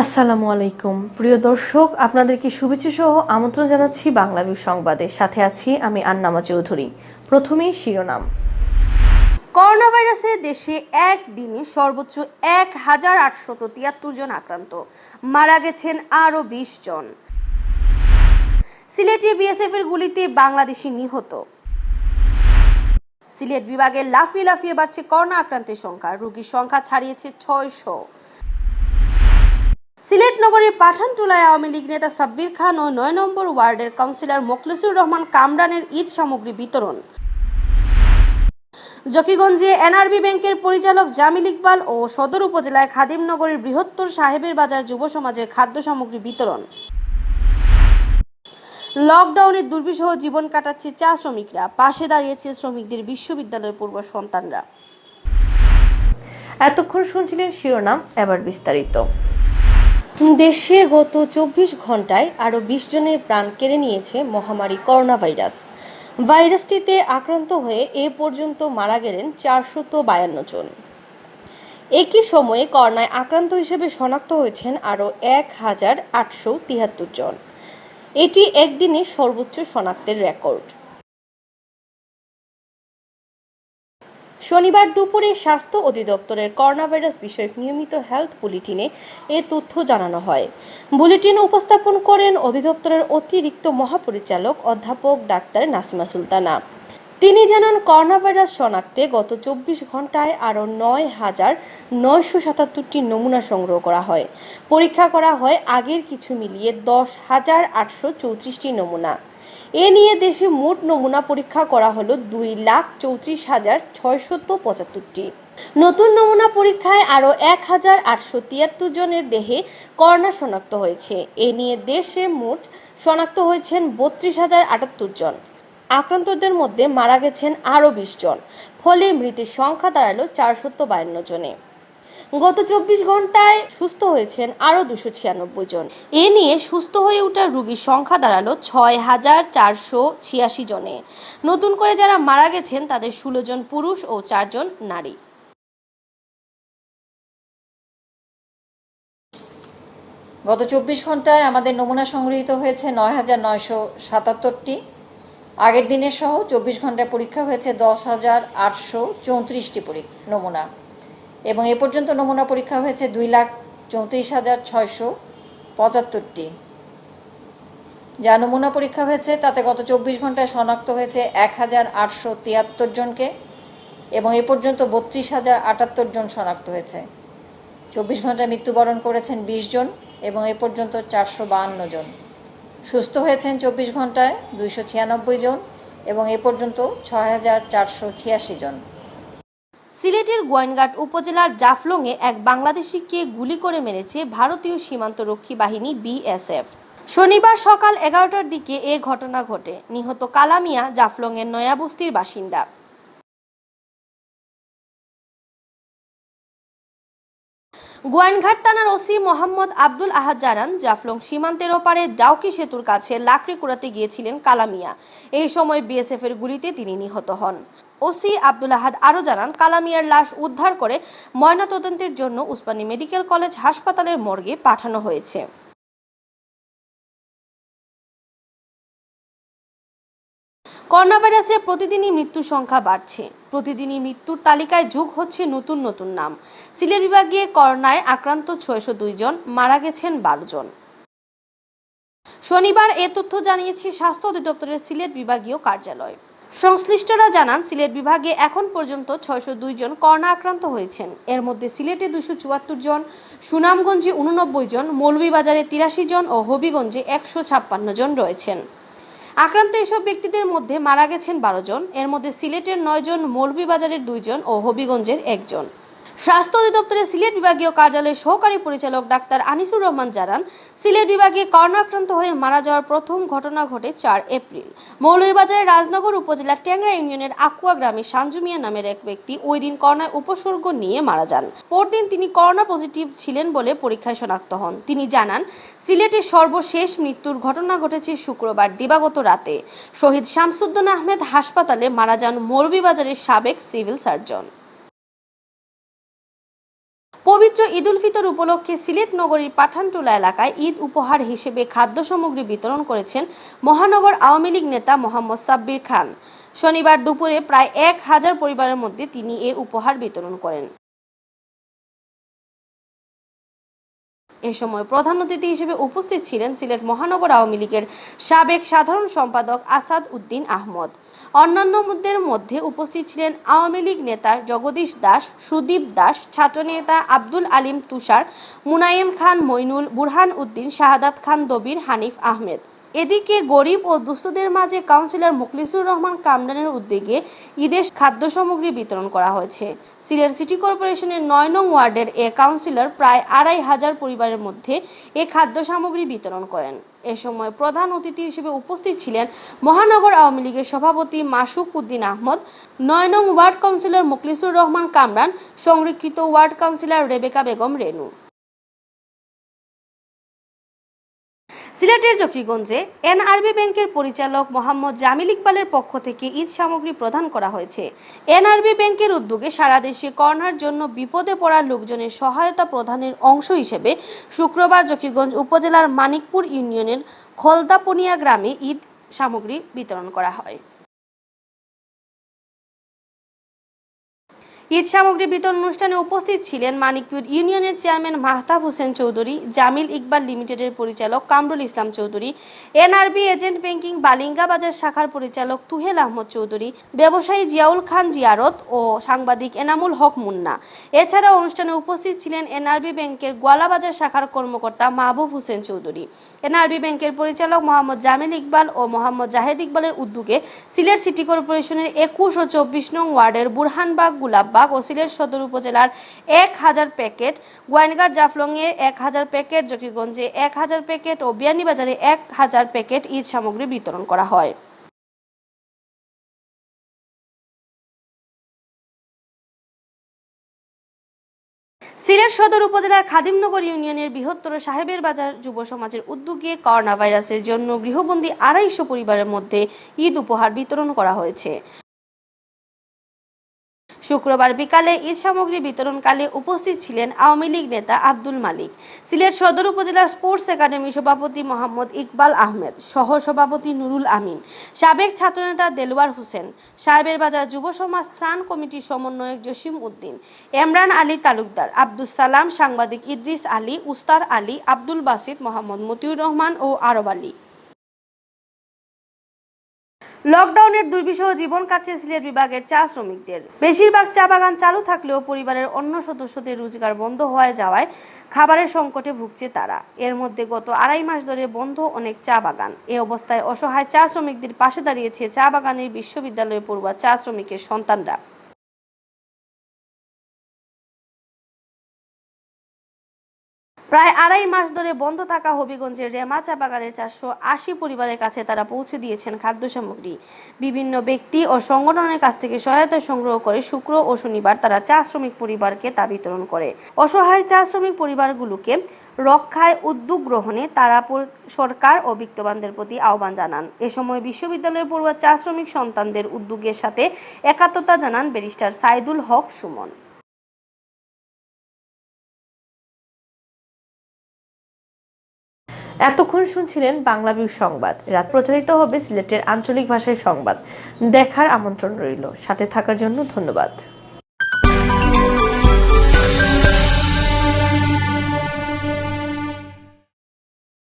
আসসালামু আলাইকুম প্রিয় দর্শক, আপনাদেরকে শুভেচ্ছা সহ আমন্ত্রণ জানাচ্ছি বাংলাভিউ সংবাদে। সাথে আছি আমি আন্নামা চৌধুরী। প্রথমেই শিরোনাম। করোনা ভাইরাসে দেশে একদিনে সর্বোচ্চ ১,৮৭৩ জন আক্রান্ত, মারা গেছেন আরও ২০ জন। সিলেটে বিএসএফ এর গুলিতে বাংলাদেশি নিহত। সিলেট বিভাগে লাফিয়ে লাফিয়ে বাড়ছে করোনা আক্রান্তের সংখ্যা, রোগীর সংখ্যা ছাড়িয়েছে ৬০০। সিলেট নগরীর পাঠানটুলায় আওয়ামী লীগ নেতা সাব্বির খান ও ৯ নম্বর ওয়ার্ডের কাউন্সিলর মোখলেসুর রহমান কামরানের ঈদ সামগ্রী বিতরণ। জকিগঞ্জে এনআরবি ব্যাংকের পরিচালক জামিল ইকবাল ও সদর উপজেলায় খাদিমনগরের বৃহত্তর সাহেবের বাজার যুব সমাজের খাদ্য সামগ্রী বিতরণ। লকডাউনে দুর্বিষহ জীবন কাটাচ্ছে চা শ্রমিকরা, পাশে দাঁড়িয়েছে শ্রমিকদের বিশ্ববিদ্যালয়ের পূর্ব সন্তানরা। এতক্ষণ শুনছিলেন শিরোনাম, এবার বিস্তারিত। দেশে গত ২৪ ঘন্টায় আরও ২০ জনের প্রাণ কেড়ে নিয়েছে মহামারী করোনা ভাইরাস। ভাইরাসটিতে আক্রান্ত হয়ে এ পর্যন্ত মারা গেলেন ৪৫২ জন। একই সময়ে করোনায় আক্রান্ত হিসেবে শনাক্ত হয়েছেন আরও ১,৮৭৩ জন। এটি একদিনে সর্বোচ্চ শনাক্তের রেকর্ড। শনিবার দুপুরে স্বাস্থ্য অধিদপ্তরের করোনা ভাইরাস বিষয়ক নিয়মিত হেলথ বুলেটিনে এ তথ্য জানানো হয়। বুলেটিন উপস্থাপন করেন অধিদপ্তরের অতিরিক্ত মহাপরিচালক অধ্যাপক ডাক্তার নাসিমা সুলতানা। তিনি জানান, করোনা ভাইরাস শনাক্তে গত ২৪ ঘন্টায় আরও ৯,৯৭৭টি নমুনা সংগ্রহ করা হয়। পরীক্ষা করা হয় আগের কিছু মিলিয়ে ১০,৮৩৪টি নমুনা। এ নিয়ে দেশে মোট নমুনা পরীক্ষা করা হলো ২,৩৪,৬৭৫টি। নতুন নমুনা পরীক্ষায় আরও ১,৮৭৩ জনের দেহে করোনা শনাক্ত হয়েছে। এ নিয়ে দেশে মোট শনাক্ত হয়েছেন ৩২,০৭৮ জন। আক্রান্তদের মধ্যে মারা গেছেন আরও ২০ জন, ফলে মৃতের সংখ্যা দাঁড়ালো ৪৫২ জনে। গত ২৪ ঘন্টায় সুস্থ হয়েছেন আরও ২৯৬ জন। এ নিয়ে সুস্থ হয়ে ওঠা রোগীর সংখ্যা দাঁড়ালো ৬,৪৮৬ জনে। নতুন করে যারা মারা গেছেন তাদের ১৬ জন পুরুষ ও ৪ জন নারী। গত ২৪ ঘন্টায় আমাদের নমুনা সংগৃহীত হয়েছে ৯,৯৭৭টি। আগের দিনের সহ ২৪ ঘন্টায় পরীক্ষা হয়েছে ১০,৮৩৪টি নমুনা, এবং এ পর্যন্ত নমুনা পরীক্ষা হয়েছে ২,৩৪,৬৭৫টি। যা নমুনা পরীক্ষা হয়েছে তাতে গত ২৪ ঘন্টায় শনাক্ত হয়েছে ১,৮৭৩ জনকে, এবং এ পর্যন্ত ৩২,০৭৮ জন শনাক্ত হয়েছে। ২৪ ঘন্টায় মৃত্যুবরণ করেছেন ২০ জন, এবং এ পর্যন্ত ৪৫২ জন। সুস্থ হয়েছেন ২৪ ঘন্টায় ২৯৬ জন, এবং এ পর্যন্ত ৬,৪৮৬ জন। সিলেটের গোয়াইনঘাট উপজেলার জাফলংয়ে এক বাংলাদেশিকে গুলি করে মেরেছে ভারতীয় সীমান্তরক্ষী বাহিনী বিএসএফ। শনিবার সকাল ১১টার দিকে এ ঘটনা ঘটে। নিহত কালামিয়া জাফলংয়ের নয়াবস্তির বাসিন্দা। গোয়াইনঘাট থানার ওসি মোহাম্মদ আব্দুল আহাদ জানান, জাফলং সীমান্তের ওপারে ডাউকি সেতুর কাছে লাকড়ি কুড়াতে গিয়েছিলেন কালামিয়া। এই সময় বিএসএফ এর গুলিতে তিনি নিহত হন। ওসি আব্দুল আহাদ আরও জানান, কালামিয়ার লাশ উদ্ধার করে ময়নাতদন্তের জন্য উসমানী মেডিকেল কলেজ হাসপাতালের মর্গে পাঠানো হয়েছে। করোনা ভাইরাসে প্রতিদিনই মৃত্যুর সংখ্যা বাড়ছে। প্রতিদিনই মৃত্যুর তালিকায় যোগ হচ্ছে নতুন নতুন নাম। সিলেট বিভাগে করোনায় আক্রান্ত ৬০২ জন, মারা গেছেন ১২ জন। শনিবার এ তথ্য জানিয়েছে স্বাস্থ্য অধিদপ্তরের সিলেট বিভাগীয় কার্যালয়। সংশ্লিষ্টরা জানান, সিলেট বিভাগে এখন পর্যন্ত ৬০২ জন করোনা আক্রান্ত হয়েছেন। এর মধ্যে সিলেটে ২৭৪ জন, সুনামগঞ্জে ৮৯ জন, মৌলভীবাজারে ৮৩ জন ও হবিগঞ্জে ১৫৬ জন রয়েছেন। আক্রান্ত এসব ব্যক্তিদের মধ্যে মারা গেছেন ১২ জন। এর মধ্যে সিলেটের ৯ জন, মৌলভীবাজারের ২ জন ও হবিগঞ্জের ১ জন। স্বাস্থ্য অধিদপ্তরের সিলেট বিভাগীয় কার্যালয়ের সহকারী পরিচালক ডাক্তার আনিসুর রহমান জানান, সিলেট বিভাগে করোনা আক্রান্ত হয়ে মারা যাওয়ার প্রথম ঘটনা ঘটে ৪ এপ্রিল। মৌলভীবাজারের রাজনগর উপজেলার ট্যাংরা ইউনিয়নের আকুয়া গ্রামে সাঞ্জু মিয়া নামের এক ব্যক্তি ওই দিন করোনায় উপসর্গ নিয়ে মারা যান। পরদিন তিনি করোনা পজিটিভ ছিলেন বলে পরীক্ষায় শনাক্ত হন। তিনি জানান, সিলেটে সর্বশেষ মৃত্যুর ঘটনা ঘটেছে শুক্রবার দিবাগত রাতে। শহীদ শামসুদ্দিন আহমেদ হাসপাতালে মারা যান মৌলভীবাজারের সাবেক সিভিল সার্জন। পবিত্র ঈদ উল ফিতর উপলক্ষে সিলেট নগরীর পাঠানটোলা এলাকায় ঈদ উপহার হিসেবে খাদ্য সামগ্রী বিতরণ করেছেন মহানগর আওয়ামী লীগ নেতা মোহাম্মদ সাব্বির খান। শনিবার দুপুরে প্রায় 1000 পরিবারের মধ্যে তিনি এ উপহার বিতরণ করেন। এ সময় প্রধান অতিথি হিসেবে উপস্থিত ছিলেন সিলেট মহানগর আওয়ামী লীগের সাবেক সাধারণ সম্পাদক আসাদ উদ্দিন আহমদ। অন্যান্যদের মধ্যে উপস্থিত ছিলেন আওয়ামী লীগ নেতা জগদীশ দাস, সুদীপ দাস, ছাত্রনেতা আব্দুল আলিম তুষার, মুনায়েম খান মইনুল, বুরহান উদ্দিন, শাহাদাত খান দবির, হানিফ আহমেদ। এদিকে গরিব ও দুস্থদের মাঝে কাউন্সিলর মুখলিসুর রহমান কামরানের উদ্যোগে ঈদের খাদ্য সামগ্রী বিতরণ করা হয়েছে। সিলেট সিটি কর্পোরেশনের 9 নং ওয়ার্ডের এ কাউন্সিলর প্রায় 2500 পরিবারের মধ্যে এ খাদ্য সামগ্রী বিতরণ করেন। এ সময় প্রধান অতিথি হিসেবে উপস্থিত ছিলেন মহানগর আওয়ামী লীগের সভাপতি মাসুক উদ্দিন আহমদ, 9 নং ওয়ার্ড কাউন্সিলর মুখলিসুর রহমান কামরান, সংরক্ষিত ওয়ার্ড কাউন্সিলর রেবেকা বেগম রেনু। সিলেটের জকিগঞ্জে এনআরবি ব্যাংকের পরিচালক মোহাম্মদ জামিল ইকবালের পক্ষ থেকে ঈদ সামগ্রী প্রদান করা হয়েছে। এনআরবি ব্যাংকের উদ্যোগে সারা দেশে করোনার জন্য বিপদে পড়া লোকজনের সহায়তা প্রদানের অংশ হিসেবে শুক্রবার জকিগঞ্জ উপজেলার মানিকপুর ইউনিয়নের খলদাপনিয়া গ্রামে ঈদ সামগ্রী বিতরণ করা হয়। ঈদ সামগ্রী বিতরণ অনুষ্ঠানে উপস্থিত ছিলেন মানিকপুর ইউনিয়নের চেয়ারম্যান মাহতাব হোসেন চৌধুরী, জামিল ইকবাল লিমিটেডের পরিচালক Kamrul Islam Chowdhury, NRB agent banking বালিঙ্গা বাজার শাখার পরিচালক তুহেল আহমদ চৌধুরী, ব্যবসায়ী জিয়াউল খান জিয়ারত ও সাংবাদিক এনামুল হক মুন্না। এছাড়া অনুষ্ঠানে উপস্থিত ছিলেন এনআরবি ব্যাংকের গোয়ালাবাজার শাখার কর্মকর্তা মাহবুব হোসেন চৌধুরী। এনআরবি ব্যাংকের পরিচালক মোহাম্মদ জামিল ইকবাল ও মোহাম্মদ জাহেদ ইকবালের উদ্যোগে সিলেট সিটি কর্পোরেশনের 21 ও 24 নং ওয়ার্ডের বুরহানবাগ, গুলাববাগ ও সিলেট সদর উপজেলার 1000 প্যাকেট, গোয়াইনঘাট জাফলংয়ে 1000 প্যাকেট, জকিগঞ্জে 1000 প্যাকেট ও বিয়ানীবাজারে 1000 প্যাকেট ঈদ সামগ্রী বিতরণ করা হয়। সিলেট সদর উপজেলার খাদিমনগর ইউনিয়নের বৃহত্তর সাহেবের বাজার যুব সমাজের উদ্যোগে করোনা ভাইরাসের জন্য গৃহবন্দী 250 পরিবারের মধ্যে ঈদ উপহার বিতরণ করা হয়েছে। শুক্রবার বিকালে ঈদ সামগ্রী বিতরণকালে উপস্থিত ছিলেন আওয়ামী লীগ নেতা আব্দুল মালিক, সিলেট সদর উপজেলার স্পোর্টস একাডেমি সভাপতি মোহাম্মদ ইকবাল আহমেদ, সহ সভাপতি নুরুল আমিন, সাবেক ছাত্রনেতা দেলওয়ার হোসেন, সাহেবের বাজার যুব সমাজ ত্রাণ কমিটির সমন্বয়ক জসিম উদ্দিন, এমরান আলী তালুকদার, আব্দুস সালাম, সাংবাদিক ইদ্রিস আলী, উস্তার আলী, আব্দুল বাসিত, মোহাম্মদ মতিউর রহমান ও আরব আলী। লকডাউনের দুর্বিষহ জীবন কাটছে সিলেট বিভাগের চা শ্রমিকদের। বেশিরভাগ চা বাগান চালু থাকলেও পরিবারের অন্য সদস্যদের রোজগার বন্ধ হয়ে যাওয়ায় খাবারের সংকটে ভুগছে তারা। এর মধ্যে গত 2.5 মাস ধরে বন্ধ অনেক চা বাগান। এ অবস্থায় অসহায় চা শ্রমিকদের পাশে দাঁড়িয়েছে চা বাগানের বিশ্ববিদ্যালয়ে পড়ুয়া চা শ্রমিকের সন্তানরা। প্রায় 2.5 মাস ধরে বন্ধ থাকা হবিগঞ্জের রেমা চা বাগানের 480 পরিবারের কাছে তারা পৌঁছে দিয়েছেন খাদ্য সামগ্রী। বিভিন্ন ব্যক্তি ও সংগঠনের কাছ থেকে সহায়তা সংগ্রহ করে শুক্র ও শনিবার তারা চা শ্রমিক পরিবারকে তা বিতরণ করে। অসহায় চা শ্রমিক পরিবারগুলোকে রক্ষায় উদ্যোগ গ্রহণে তারা সরকার ও বিত্তবানদের প্রতি আহ্বান জানান। এ সময় বিশ্ববিদ্যালয়ে পড়ুয়া চা শ্রমিক সন্তানদের উদ্যোগের সাথে একাত্মতা জানান ব্যারিস্টার সাইদুল হক সুমন। এতক্ষণ শুনছিলেন বাংলাভিউ সংবাদ। রাত প্রচারিত হবে সিলেটের আঞ্চলিক ভাষায় সংবাদ। দেখার আমন্ত্রণ রইল। সাথে থাকার জন্য ধন্যবাদ।